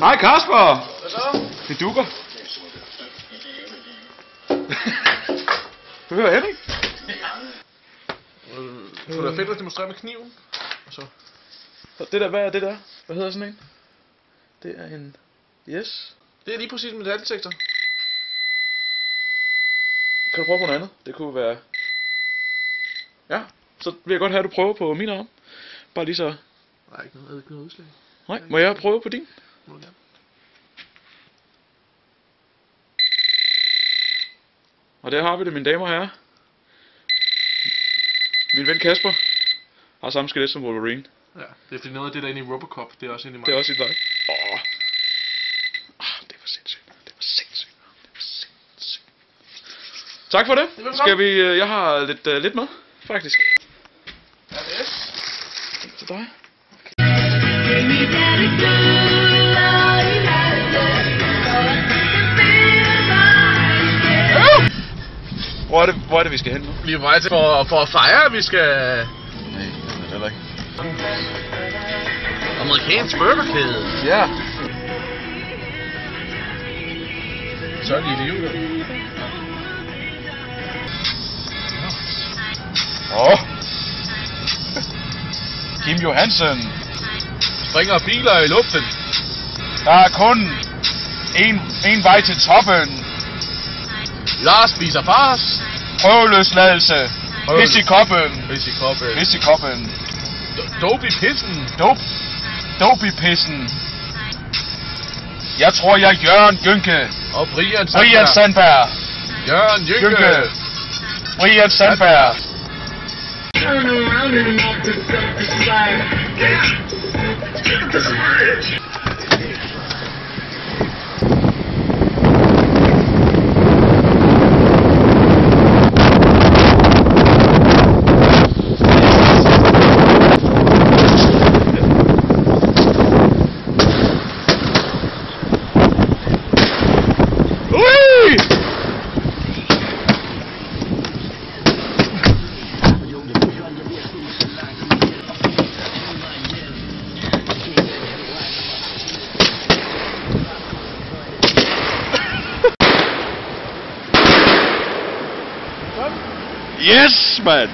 Hej Kasper! Hvad så? Det dukker. Du hører Henrik? Det kunne da fedt at demonstrere med kniven. Og så. Det der, hvad er det der? Hvad hedder sådan en? Det er en... Yes. Det er lige præcis en metaldetektor. Kan du prøve på noget andet? Det kunne være... Ja, så vil jeg godt have, at du prøver på min arm. Bare lige så... Der er ikke noget udslag. Nej, må jeg prøve på din? Må du gerne. Og der har vi det, mine damer og herrer. Min ven Kasper har samme skelet som Wolverine. Ja, det er fordi noget af det der inde i Robocop, det er også inde i mig. Det er også i dig. Det var sindssygt. Det var sindssygt. Tak for det. Skal vi... jeg har lidt med, faktisk. Ja, det er. Til dig. Hvor er det, vi skal hen nu? Vi er på vej til for at fejre, at vi skal... Nej, det er heller ikke. Amerikansk burgerkæde. Ja. Så er de i live, Kim Johansen. Springer biler i luften. Der er kun en vej til toppen. Lars spiser fars. Prøveløsladelse. Pis i koppen. Pis i koppen. Pis i koppen. Dope i pissen. Dope i pissen. Jeg tror, jeg er Jørgen Jynke. Og Brian Sandberg. Jørgen Jynke. Brian Sandberg. Turn around and knock yourself aside. Yes, man!